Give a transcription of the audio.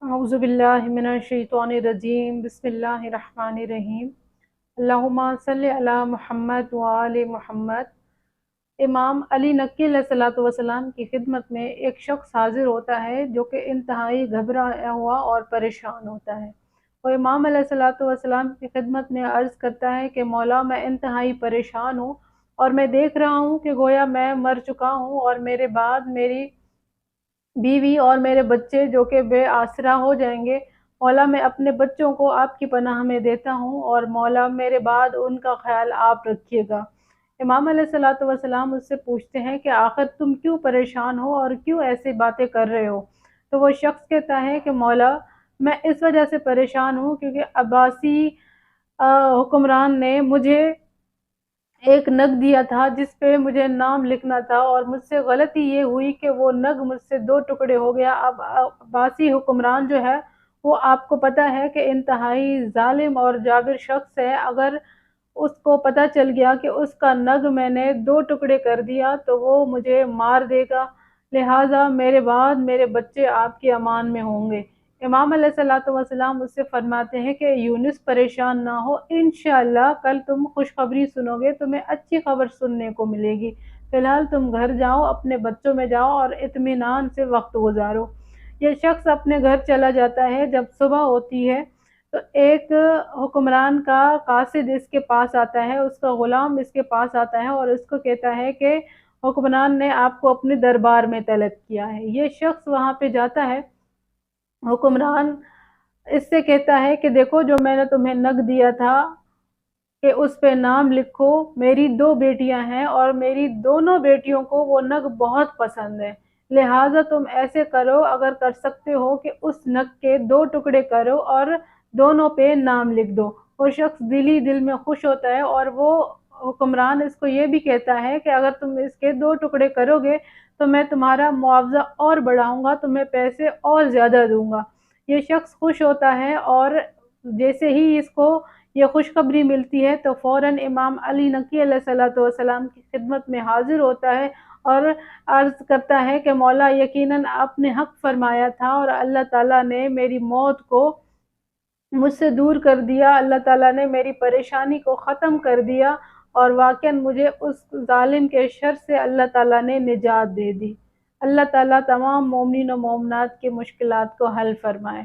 अऊज़ु बिल्लाहि मिनश्शैतानिर्रजीम बिस्मिल्लाहिर्रहमानिर्रहीम अल्लाहुम्मा सल्लि अला मुहम्मद व आले मुहम्मद। इमाम अली नक्की अलैहिस्सलातु वस्सलाम की खिदमत में एक शख्स हाजिर होता है जो कि इंतहाई घबराया हुआ और परेशान होता है। वो इमाम अलैहिस्सलातु वस्सलाम की खिदमत में अर्ज़ करता है कि मौला, मैं इंतहाई परेशान हूँ और मैं देख रहा हूँ कि गोया मैं मर चुका हूँ और मेरे बाद मेरी बीवी और मेरे बच्चे जो कि बेआसरा हो जाएंगे। मौला, मैं अपने बच्चों को आपकी पनाह में देता हूँ और मौला मेरे बाद उनका ख्याल आप रखिएगा। इमाम अलैहिस्सलातु वस्सलाम उससे पूछते हैं कि आखिर तुम क्यों परेशान हो और क्यों ऐसी बातें कर रहे हो? तो वो शख्स कहता है कि मौला, मैं इस वजह से परेशान हूँ क्योंकि अब्बासी हुक्मरान ने मुझे एक नग दिया था जिस पे मुझे नाम लिखना था और मुझसे गलती ये हुई कि वो नग मुझसे दो टुकड़े हो गया। अब अब्बासी हुक्मरान जो है वो आपको पता है कि इंतहाई जालिम और जाबिर शख्स है। अगर उसको पता चल गया कि उसका नग मैंने दो टुकड़े कर दिया तो वो मुझे मार देगा, लिहाजा मेरे बाद मेरे बच्चे आपकी अमान में होंगे। इमाम अलैहिस्सलातु वस्सलाम उससे फरमाते हैं कि यूनुस, परेशान ना हो, इंशाअल्लाह कल तुम खुशखबरी सुनोगे, तुम्हें अच्छी खबर सुनने को मिलेगी। फिलहाल तुम घर जाओ, अपने बच्चों में जाओ और इत्मीनान से वक्त गुजारो। ये शख्स अपने घर चला जाता है। जब सुबह होती है तो एक हुक्मरान का कासिद इसके पास आता है, उसका गुलाम इसके पास आता है और इसको कहता है कि हुक्मरान ने आपको अपने दरबार में तलब किया है। ये शख्स वहाँ पे जाता है। हुक्मरान इससे कहता है कि देखो, जो मैंने तुम्हें नग दिया था कि उस पे नाम लिखो, मेरी दो बेटियां हैं और मेरी दोनों बेटियों को वो नग बहुत पसंद है, लिहाजा तुम ऐसे करो, अगर कर सकते हो कि उस नग के दो टुकड़े करो और दोनों पे नाम लिख दो। वो शख्स दिल ही दिल में खुश होता है और वो हुक्मरान इसको ये भी कहता है कि अगर तुम इसके दो टुकड़े करोगे तो मैं तुम्हारा मुआवजा और बढ़ाऊंगा, तुम्हें पैसे और ज्यादा दूंगा। ये शख्स खुश होता है और जैसे ही इसको ये खुशखबरी मिलती है तो फ़ौरन इमाम अली नकी अलैहिस्सलातु वस्सलाम की खिदमत में हाजिर होता है और अर्ज़ करता है कि मौला, यकीनन आपने हक फरमाया था और अल्लाह ताला ने मेरी मौत को मुझसे दूर कर दिया, अल्लाह ताला ने मेरी परेशानी को ख़त्म कर दिया और वाक़ईन मुझे उस ज़ालिम के शर से अल्लाह ताला ने निजात दे दी। अल्लाह ताला तमाम मोमिन और मोमिनात की मुश्किलात को हल फरमाए।